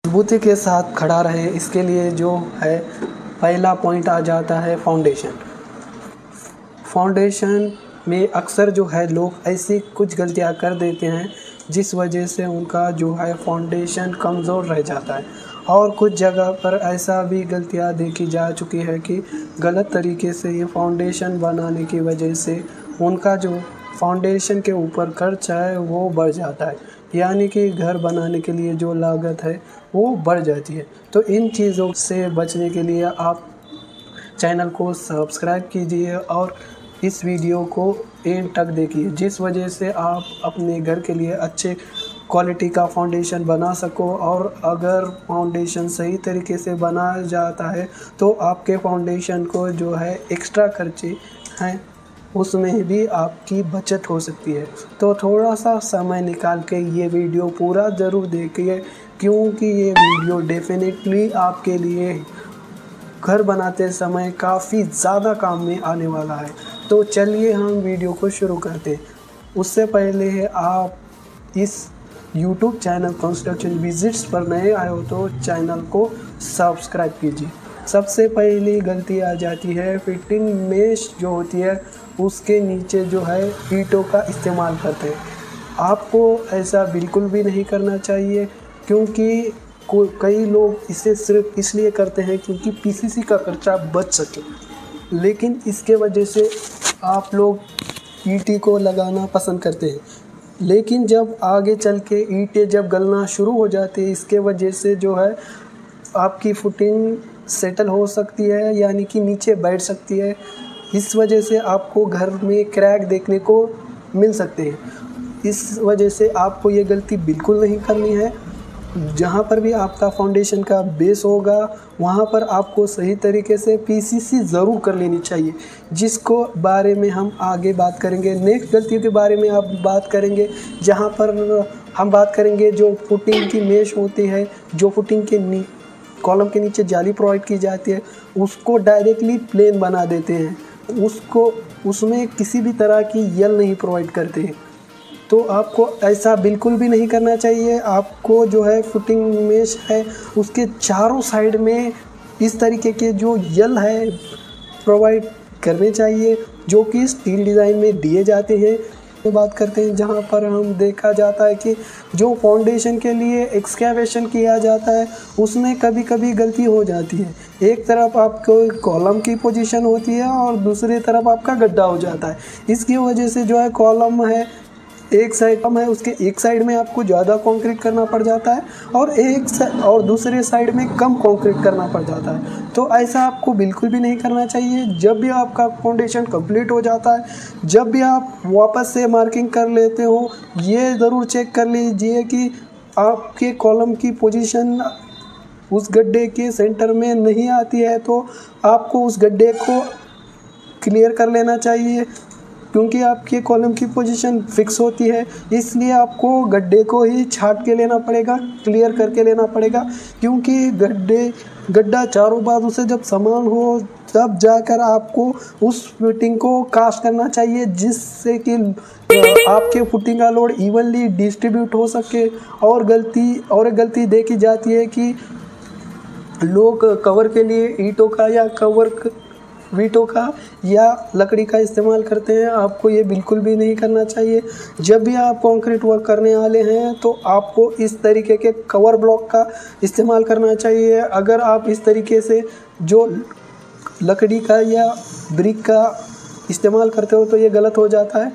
मजबूती के साथ खड़ा रहे, इसके लिए जो है पहला पॉइंट आ जाता है फाउंडेशन। फाउंडेशन में अक्सर जो है लोग ऐसी कुछ गलतियां कर देते हैं जिस वजह से उनका जो है फाउंडेशन कमज़ोर रह जाता है। और कुछ जगह पर ऐसा भी गलतियां देखी जा चुकी है कि गलत तरीके से ये फाउंडेशन बनाने की वजह से उनका जो फाउंडेशन के ऊपर खर्च है वो बढ़ जाता है, यानी कि घर बनाने के लिए जो लागत है वो बढ़ जाती है। तो इन चीज़ों से बचने के लिए आप चैनल को सब्सक्राइब कीजिए और इस वीडियो को एंड तक देखिए, जिस वजह से आप अपने घर के लिए अच्छे क्वालिटी का फाउंडेशन बना सको। और अगर फाउंडेशन सही तरीके से बनाया जाता है तो आपके फाउंडेशन को जो है एक्स्ट्रा खर्चे हैं उसमें भी आपकी बचत हो सकती है। तो थोड़ा सा समय निकाल के ये वीडियो पूरा ज़रूर देखिए, क्योंकि ये वीडियो डेफिनेटली आपके लिए घर बनाते समय काफ़ी ज़्यादा काम में आने वाला है। तो चलिए हम वीडियो को शुरू करते हैं। उससे पहले आप इस YouTube चैनल कंस्ट्रक्शन विजिट्स पर नए आए हो तो चैनल को सब्सक्राइब कीजिए। सबसे पहली गलती आ जाती है फिटिंग मेश जो होती है उसके नीचे जो है ईंटों का इस्तेमाल करते हैं। आपको ऐसा बिल्कुल भी नहीं करना चाहिए, क्योंकि कई लोग इसे सिर्फ इसलिए करते हैं क्योंकि पीसीसी का खर्चा बच सके, लेकिन इसके वजह से आप लोग ईंटें को लगाना पसंद करते हैं। लेकिन जब आगे चल के ईंटें जब गलना शुरू हो जाती है, इसके वजह से जो है आपकी फुटिंग सेटल हो सकती है, यानी कि नीचे बैठ सकती है। इस वजह से आपको घर में क्रैक देखने को मिल सकते हैं। इस वजह से आपको ये गलती बिल्कुल नहीं करनी है। जहाँ पर भी आपका फाउंडेशन का बेस होगा वहाँ पर आपको सही तरीके से पीसीसी ज़रूर कर लेनी चाहिए, जिसको बारे में हम आगे बात करेंगे। नेक्स्ट गलतियों के बारे में आप बात करेंगे, जहाँ पर हम बात करेंगे जो फुटिंग की मेश होती है, जो फुटिंग के कॉलम के नीचे जाली प्रोवाइड की जाती है, उसको डायरेक्टली प्लेन बना देते हैं, उसमें किसी भी तरह की यल नहीं प्रोवाइड करते हैं। तो आपको ऐसा बिल्कुल भी नहीं करना चाहिए। आपको जो है फुटिंग मेश है उसके चारों साइड में इस तरीके के जो यल है प्रोवाइड करने चाहिए, जो कि स्टील डिज़ाइन में दिए जाते हैं। बात करते हैं जहां पर हम देखा जाता है कि जो फाउंडेशन के लिए एक्सकैवेशन किया जाता है उसमें कभी कभी गलती हो जाती है। एक तरफ आपको कॉलम की पोजीशन होती है और दूसरी तरफ आपका गड्ढा हो जाता है। इसकी वजह से जो है कॉलम है एक साइड कम है, उसके एक साइड में आपको ज़्यादा कंक्रीट करना पड़ जाता है और दूसरे साइड में कम कंक्रीट करना पड़ जाता है। तो ऐसा आपको बिल्कुल भी नहीं करना चाहिए। जब भी आपका फाउंडेशन कंप्लीट हो जाता है, जब भी आप वापस से मार्किंग कर लेते हो, ये ज़रूर चेक कर लीजिए कि आपके कॉलम की पोजीशन उस गड्ढे के सेंटर में नहीं आती है, तो आपको उस गड्ढे को क्लियर कर लेना चाहिए, क्योंकि आपके कॉलम की पोजीशन फिक्स होती है। इसलिए आपको गड्ढे को ही छाट के लेना पड़ेगा, क्लियर करके लेना पड़ेगा, क्योंकि गड्ढा चारों बाजू से जब समान हो तब जाकर आपको उस फिटिंग को कास्ट करना चाहिए, जिससे कि आपके फुटिंग का लोड इवनली डिस्ट्रीब्यूट हो सके। और एक गलती देखी जाती है कि लोग कवर के लिए ईंटों का या लकड़ी का इस्तेमाल करते हैं। आपको ये बिल्कुल भी नहीं करना चाहिए। जब भी आप कंक्रीट वर्क करने वाले हैं तो आपको इस तरीके के कवर ब्लॉक का इस्तेमाल करना चाहिए। अगर आप इस तरीके से जो लकड़ी का या ब्रिक का इस्तेमाल करते हो तो ये गलत हो जाता है।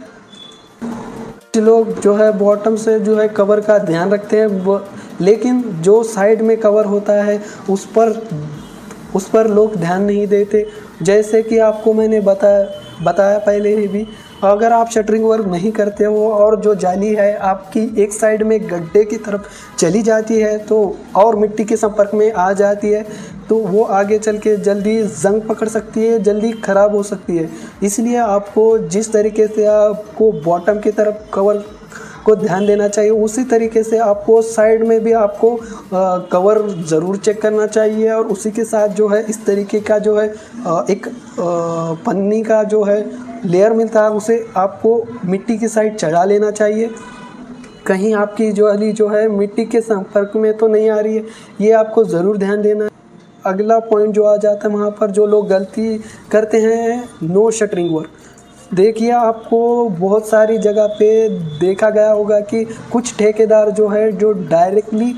लोग जो है बॉटम से जो है कवर का ध्यान रखते हैं, लेकिन जो साइड में कवर होता है उस पर लोग ध्यान नहीं देते। जैसे कि आपको मैंने बताया पहले ही भी, अगर आप शटरिंग वर्क नहीं करते हो और जो जाली है आपकी एक साइड में गड्ढे की तरफ चली जाती है तो और मिट्टी के संपर्क में आ जाती है, तो वो आगे चल के जल्दी जंग पकड़ सकती है, जल्दी ख़राब हो सकती है। इसलिए आपको जिस तरीके से आपको बॉटम की तरफ कवर को ध्यान देना चाहिए, उसी तरीके से आपको साइड में भी आपको कवर ज़रूर चेक करना चाहिए। और उसी के साथ जो है इस तरीके का जो है एक पन्नी का जो है लेयर मिलता है, उसे आपको मिट्टी की साइड चढ़ा लेना चाहिए। कहीं आपकी ज्वेलरी जो है मिट्टी के संपर्क में तो नहीं आ रही है, ये आपको ज़रूर ध्यान देना है। अगला पॉइंट जो आ जाता है वहाँ पर जो लोग गलती करते हैं, नो शटरिंग वर्क। देखिए आपको बहुत सारी जगह पे देखा गया होगा कि कुछ ठेकेदार जो है जो डायरेक्टली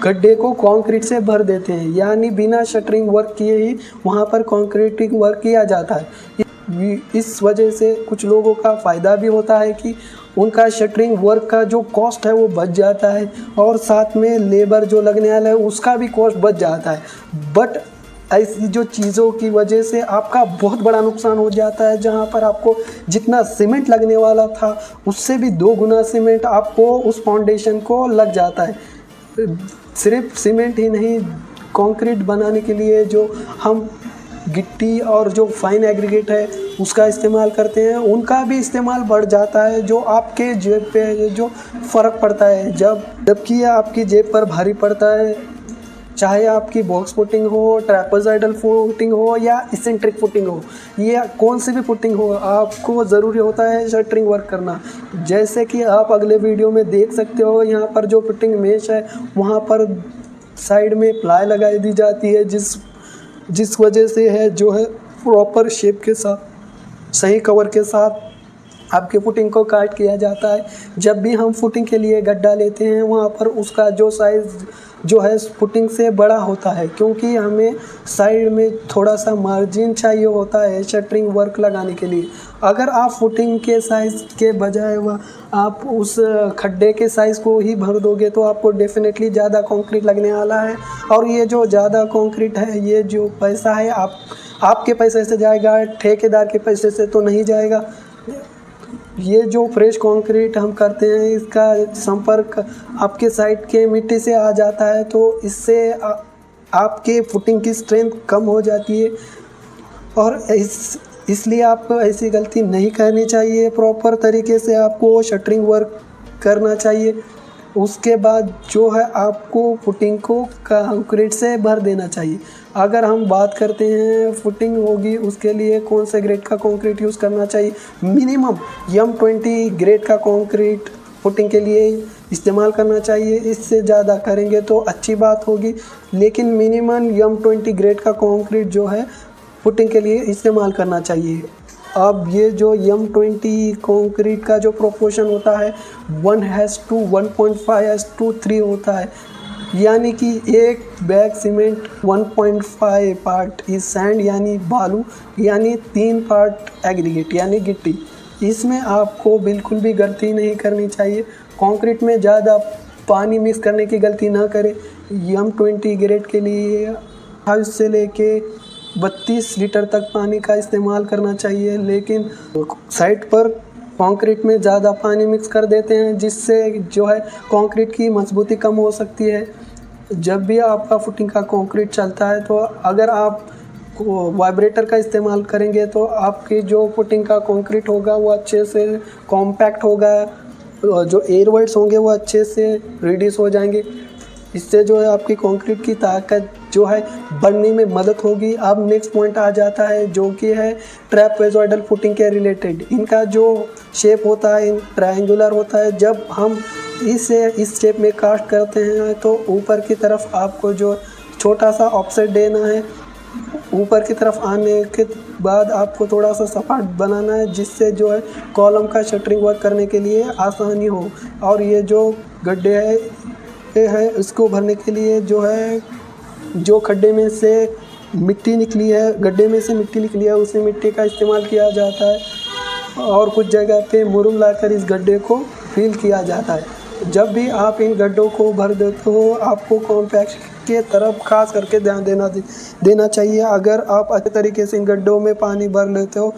गड्ढे को कंक्रीट से भर देते हैं, यानी बिना शटरिंग वर्क किए ही वहाँ पर कंक्रीटिंग वर्क किया जाता है। इस वजह से कुछ लोगों का फ़ायदा भी होता है कि उनका शटरिंग वर्क का जो कॉस्ट है वो बच जाता है और साथ में लेबर जो लगने वाला है उसका भी कॉस्ट बच जाता है। बट ऐसी जो चीज़ों की वजह से आपका बहुत बड़ा नुकसान हो जाता है, जहाँ पर आपको जितना सीमेंट लगने वाला था उससे भी 2 गुना सीमेंट आपको उस फाउंडेशन को लग जाता है। सिर्फ सीमेंट ही नहीं, कंक्रीट बनाने के लिए जो हम गिट्टी और जो फाइन एग्रीगेट है उसका इस्तेमाल करते हैं, उनका भी इस्तेमाल बढ़ जाता है, जो आपके जेब पे जो फ़र्क पड़ता है जबकि यह आपकी जेब पर भारी पड़ता है। चाहे आपकी बॉक्स फुटिंग हो, ट्रैपेज़ॉइडल फुटिंग हो या इसेंट्रिक फुटिंग हो, ये कौन सी भी फुटिंग हो, आपको ज़रूरी होता है शटरिंग वर्क करना। जैसे कि आप अगले वीडियो में देख सकते हो, यहाँ पर जो फिटिंग मेश है वहाँ पर साइड में प्लाई लगाई दी जाती है, जिस वजह से है जो है प्रॉपर शेप के साथ, सही कवर के साथ आपके फुटिंग को काट किया जाता है। जब भी हम फुटिंग के लिए गड्ढा लेते हैं वहाँ पर उसका जो साइज़ जो है फुटिंग से बड़ा होता है, क्योंकि हमें साइड में थोड़ा सा मार्जिन चाहिए होता है शटरिंग वर्क लगाने के लिए। अगर आप फुटिंग के साइज़ के बजाय आप उस खड्डे के साइज़ को ही भर दोगे तो आपको डेफिनेटली ज़्यादा कंक्रीट लगने वाला है, और ये जो ज़्यादा कंक्रीट है, ये जो पैसा है आपके पैसे से जाएगा, ठेकेदार के पैसे से तो नहीं जाएगा। ये जो फ्रेश कंक्रीट हम करते हैं इसका संपर्क आपके साइड के मिट्टी से आ जाता है, तो इससे आपके फुटिंग की स्ट्रेंथ कम हो जाती है, और इसलिए आपको ऐसी गलती नहीं करनी चाहिए। प्रॉपर तरीके से आपको शटरिंग वर्क करना चाहिए। उसके बाद जो है आपको फुटिंग को कंक्रीट से भर देना चाहिए। अगर हम बात करते हैं फुटिंग होगी उसके लिए कौन से ग्रेड का कंक्रीट यूज़ करना चाहिए, मिनिमम M20 ग्रेड का कंक्रीट फुटिंग के लिए इस्तेमाल करना चाहिए। इससे ज़्यादा करेंगे तो अच्छी बात होगी, लेकिन मिनिमम M20 ग्रेड का कंक्रीट जो है फुटिंग के लिए इस्तेमाल करना चाहिए। अब ये जो M20 कंक्रीट का जो प्रोपोर्शन होता है 1:1.5:3 होता है, यानी कि एक bag cement 1.5 part is sand यानी बालू, यानी 3 पार्ट एग्रीगेट यानी गिट्टी। इसमें आपको बिल्कुल भी गलती नहीं करनी चाहिए। कंक्रीट में ज़्यादा पानी मिक्स करने की गलती ना करें। M20 ग्रेड के लिए 28 से लेके 32 लीटर तक पानी का इस्तेमाल करना चाहिए, लेकिन साइड पर कंक्रीट में ज़्यादा पानी मिक्स कर देते हैं, जिससे जो है कंक्रीट की मजबूती कम हो सकती है। जब भी आपका फुटिंग का कंक्रीट चलता है तो अगर आप वाइब्रेटर का इस्तेमाल करेंगे तो आपकी जो फुटिंग का कंक्रीट होगा वो अच्छे से कॉम्पैक्ट होगा, जो एयरवर्ड्स होंगे वो अच्छे से रिड्यूस हो जाएंगे। इससे जो है आपकी कंक्रीट की ताकत जो है बढ़ने में मदद होगी। अब नेक्स्ट पॉइंट आ जाता है जो कि है ट्रैपेज़ॉइडल फुटिंग के रिलेटेड। इनका जो शेप होता है ट्रायंगुलर होता है। जब हम इस शेप में कास्ट करते हैं तो ऊपर की तरफ आपको जो छोटा सा ऑफसेट देना है। ऊपर की तरफ आने के बाद आपको थोड़ा सा सपाट बनाना है, जिससे जो है कॉलम का शटरिंग वर्क करने के लिए आसानी हो। और ये जो गड्ढे है इसको भरने के लिए जो है जो खड्डे में से मिट्टी निकली है, गड्ढे में से मिट्टी निकली है, उसी मिट्टी का इस्तेमाल किया जाता है, और कुछ जगह पे मुरुम लाकर इस गड्ढे को फिल किया जाता है। जब भी आप इन गड्ढों को भर देते हो आपको कॉम्पैक्ट के तरफ खास करके ध्यान देना चाहिए। अगर आप अच्छे तरीके से इन गड्ढों में पानी भर लेते हो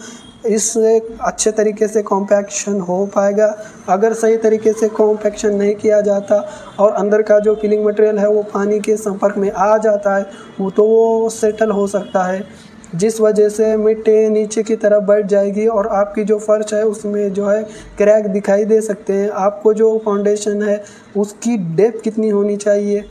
इससे अच्छे तरीके से कॉम्पैक्शन हो पाएगा। अगर सही तरीके से कॉम्पैक्शन नहीं किया जाता और अंदर का जो फिलिंग मटेरियल है वो पानी के संपर्क में आ जाता है तो वो सेटल हो सकता है, जिस वजह से मिट्टी नीचे की तरफ बढ़ जाएगी और आपकी जो फर्श है उसमें जो है क्रैक दिखाई दे सकते हैं। आपको जो फाउंडेशन है उसकी डेप्थ कितनी होनी चाहिए,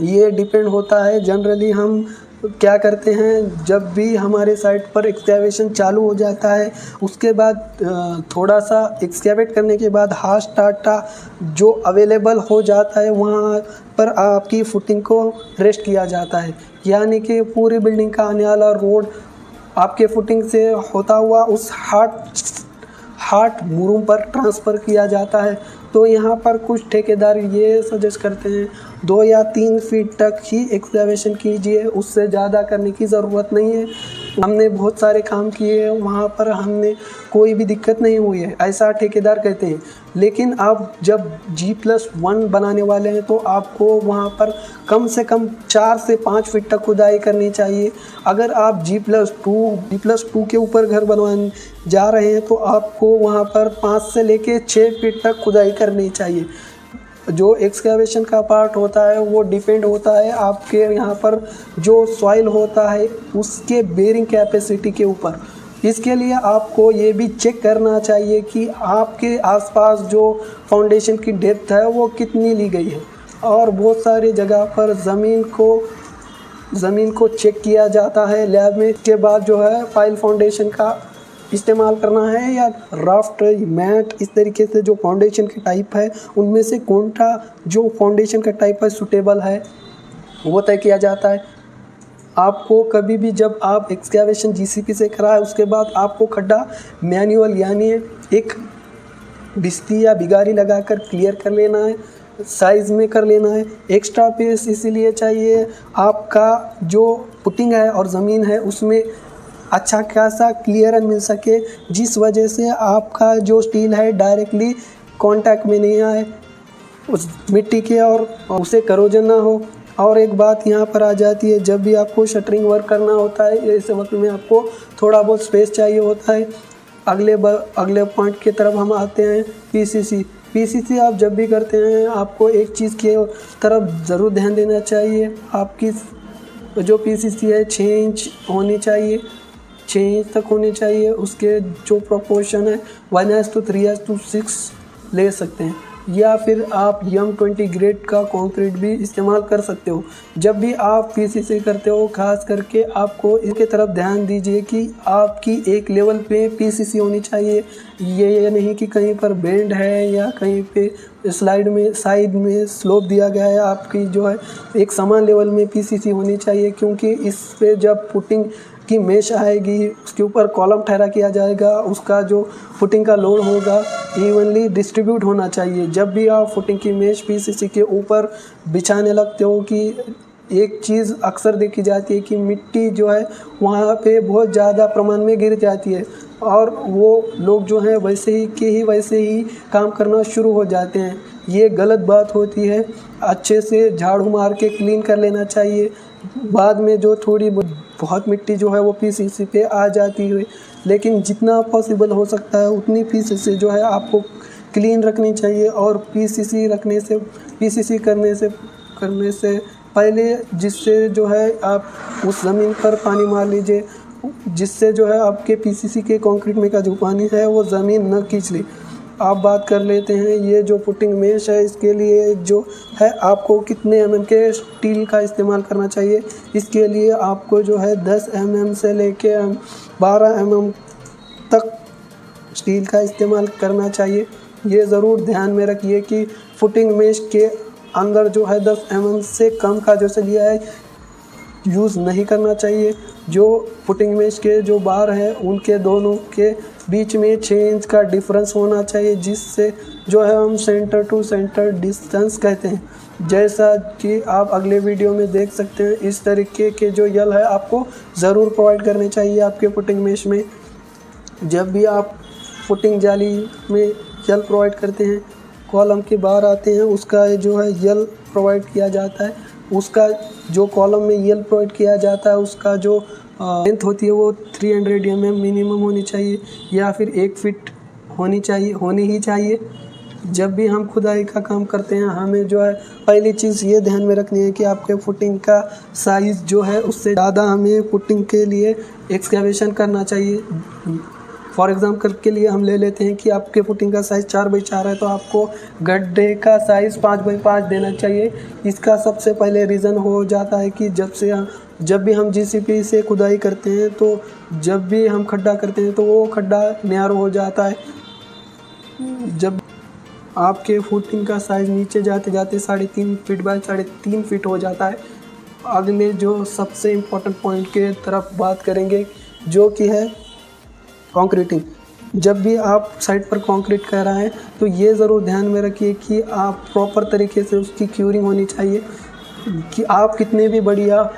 ये डिपेंड होता है। जनरली हम क्या करते हैं, जब भी हमारे साइट पर एक्सकैवेशन चालू हो जाता है उसके बाद थोड़ा सा एक्सकैवेट करने के बाद हार्श डाटा जो अवेलेबल हो जाता है वहाँ पर आपकी फुटिंग को रेस्ट किया जाता है। यानी कि पूरी बिल्डिंग का आने वाला रोड आपके फुटिंग से होता हुआ उस हार्ट मुरूम पर ट्रांसफ़र किया जाता है। तो यहाँ पर कुछ ठेकेदार ये सजेस्ट करते हैं 2 या 3 फीट तक ही एक्सकैवेशन कीजिए, उससे ज़्यादा करने की ज़रूरत नहीं है। हमने बहुत सारे काम किए हैं, वहाँ पर हमने कोई भी दिक्कत नहीं हुई है, ऐसा ठेकेदार कहते हैं। लेकिन आप जब G+1 बनाने वाले हैं तो आपको वहाँ पर कम से कम 4 से 5 फीट तक खुदाई करनी चाहिए। अगर आप G+2 के ऊपर घर बनवाने जा रहे हैं तो आपको वहाँ पर 5 से लेके 6 फीट तक खुदाई करनी चाहिए। जो एक्सकैवेशन का पार्ट होता है वो डिपेंड होता है आपके यहाँ पर जो सॉइल होता है उसके बेरिंग कैपेसिटी के ऊपर। इसके लिए आपको ये भी चेक करना चाहिए कि आपके आसपास जो फाउंडेशन की डेप्थ है वो कितनी ली गई है। और बहुत सारी जगह पर ज़मीन को चेक किया जाता है लैब में। इसके बाद जो है पाइल फाउंडेशन का इस्तेमाल करना है या राफ्ट मैट, इस तरीके से जो फाउंडेशन के टाइप है उनमें से कौन सा जो फाउंडेशन का टाइप है सूटेबल है वो तय किया जाता है। आपको कभी भी जब आप एक्सकैवेशन जीसीपी से कराए उसके बाद आपको खड्डा मैनुअल यानी एक बिस्ती या बिगारी लगाकर क्लियर कर लेना है, साइज़ में कर लेना है। एक्स्ट्रा पेस इसीलिए चाहिए आपका जो पुटिंग है और ज़मीन है उसमें अच्छा खासा क्लियरेंस मिल सके, जिस वजह से आपका जो स्टील है डायरेक्टली कांटेक्ट में नहीं आए उस मिट्टी के और उसे करोजन ना हो। और एक बात यहाँ पर आ जाती है, जब भी आपको शटरिंग वर्क करना होता है ऐसे वक्त में आपको थोड़ा बहुत स्पेस चाहिए होता है। अगले पॉइंट की तरफ हम आते हैं, पीसीसी आप जब भी करते हैं आपको एक चीज़ की तरफ ज़रूर ध्यान देना चाहिए। आपकी जो पीसीसी है 6 इंच होनी चाहिए, 6 इंच तक होनी चाहिए। उसके जो प्रोपोर्शन है 1:3:6 ले सकते हैं, या फिर आप M20 ग्रेड का कंक्रीट भी इस्तेमाल कर सकते हो। जब भी आप पीसीसी करते हो खास करके आपको इसके तरफ ध्यान दीजिए कि आपकी एक लेवल पे पीसीसी होनी चाहिए। ये नहीं कि कहीं पर बेंड है या कहीं पे साइड में स्लोप दिया गया है। आपकी जो है एक समान लेवल में पीसीसी होनी चाहिए, क्योंकि इस पे जब पुटिंग की मेश आएगी उसके ऊपर कॉलम ठहरा किया जाएगा, उसका जो फुटिंग का लोड होगा इवनली डिस्ट्रीब्यूट होना चाहिए। जब भी आप फुटिंग की मेश पीसीसी के ऊपर बिछाने लगते हो कि एक चीज़ अक्सर देखी जाती है कि मिट्टी जो है वहाँ पे बहुत ज़्यादा प्रमाण में गिर जाती है और वो लोग जो हैं वैसे ही काम करना शुरू हो जाते हैं। ये गलत बात होती है। अच्छे से झाड़ू मार के क्लीन कर लेना चाहिए। बाद में जो थोड़ी बहुत मिट्टी जो है वो पीसीसी पे आ जाती है, लेकिन जितना पॉसिबल हो सकता है उतनी पीसीसी जो है आपको क्लीन रखनी चाहिए। और पीसीसी करने से पहले जिससे जो है आप उस ज़मीन पर पानी मार लीजिए, जिससे जो है आपके पीसीसी के कंक्रीट में का जो पानी है वो ज़मीन न खींच ले। आप बात कर लेते हैं ये जो पुटिंग मेश है इसके लिए जो है आपको कितने mm के स्टील का इस्तेमाल करना चाहिए। इसके लिए आपको जो है 10 mm से लेके 12 mm तक स्टील का इस्तेमाल करना चाहिए। ये ज़रूर ध्यान में रखिए कि फुटिंग मेश के अंदर जो है 10 mm से कम का जो लिया है यूज़ नहीं करना चाहिए। जो फुटिंग मेश के जो बार हैं उनके दोनों के बीच में 6 इंच का डिफरेंस होना चाहिए, जिससे जो है हम सेंटर टू सेंटर डिस्टेंस कहते हैं। जैसा कि आप अगले वीडियो में देख सकते हैं, इस तरीके के जो यल है आपको ज़रूर प्रोवाइड करने चाहिए आपके फुटिंग मेश में। जब भी आप फुटिंग जाली में यल प्रोवाइड करते हैं, कॉलम के बाहर आते हैं उसका जो है यल प्रोवाइड किया जाता है। उसका जो कॉलम में यल प्रोवाइड किया जाता है उसका जो लेंथ होती है वो 300 mm मिनिमम होनी चाहिए, या फिर 1 फीट होनी ही चाहिए। जब भी हम खुदाई का काम करते हैं हमें जो है पहली चीज़ ये ध्यान में रखनी है कि आपके फुटिंग का साइज़ जो है उससे ज़्यादा हमें फुटिंग के लिए एक्सकैवेशन करना चाहिए। फॉर एग्जांपल के लिए हम ले लेते हैं कि आपके फुटिंग का साइज़ 4x4 है, तो आपको गड्ढे का साइज़ 5x5 देना चाहिए। इसका सबसे पहले रीज़न हो जाता है कि जब भी हम जेसीबी से खुदाई करते हैं, तो जब भी हम खड्डा करते हैं तो वो खड्डा नैरो हो जाता है। जब आपके फुटिंग का साइज़ नीचे जाते जाते 3.5 फीट बाय 3.5 फीट हो जाता है। अगले जो सबसे इम्पोर्टेंट पॉइंट के तरफ बात करेंगे, जो कि है कंक्रीटिंग। जब भी आप साइट पर कंक्रीट कर रहे हैं तो ये ज़रूर ध्यान में रखिए कि आप प्रॉपर तरीके से उसकी क्यूरिंग होनी चाहिए। कि आप कितने भी बढ़िया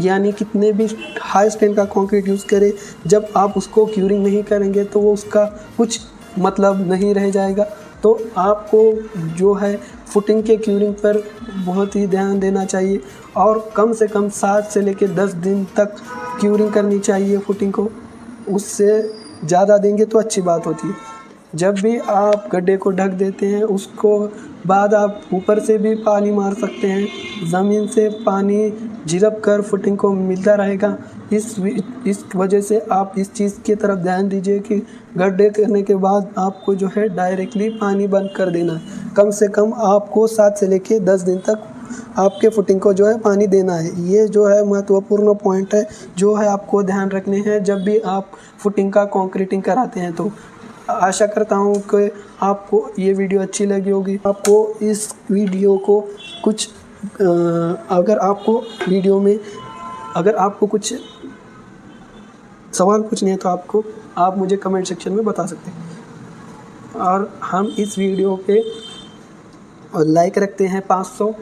यानी कितने भी हाई स्ट्रेंथ का कंक्रीट यूज़ करें, जब आप उसको क्यूरिंग नहीं करेंगे तो वो उसका कुछ मतलब नहीं रह जाएगा। तो आपको जो है फुटिंग के क्यूरिंग पर बहुत ही ध्यान देना चाहिए और कम से कम 7 से लेकर 10 दिन तक क्यूरिंग करनी चाहिए फुटिंग को। उससे ज़्यादा देंगे तो अच्छी बात होती है। जब भी आप गड्ढे को ढक देते हैं, उसको बाद आप ऊपर से भी पानी मार सकते हैं। ज़मीन से पानी झिड़क कर फुटिंग को मिलता रहेगा। इस वजह से आप इस चीज़ की तरफ ध्यान दीजिए कि गड्ढे करने के बाद आपको जो है डायरेक्टली पानी बंद कर देना है। कम से कम आपको 7 से लेके 10 दिन तक आपके फुटिंग को जो है पानी देना है। ये जो है महत्वपूर्ण पॉइंट है, जो है आपको ध्यान रखने हैं जब भी आप फुटिंग का कंक्रीटिंग कराते हैं। तो आशा करता हूँ कि आपको ये वीडियो अच्छी लगी होगी। आपको इस वीडियो को कुछ अगर आपको कुछ सवाल पूछने हैं तो आप मुझे कमेंट सेक्शन में बता सकते हैं। और हम इस वीडियो पे लाइक रखते हैं 500।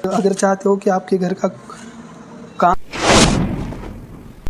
अगर चाहते हो कि आपके घर का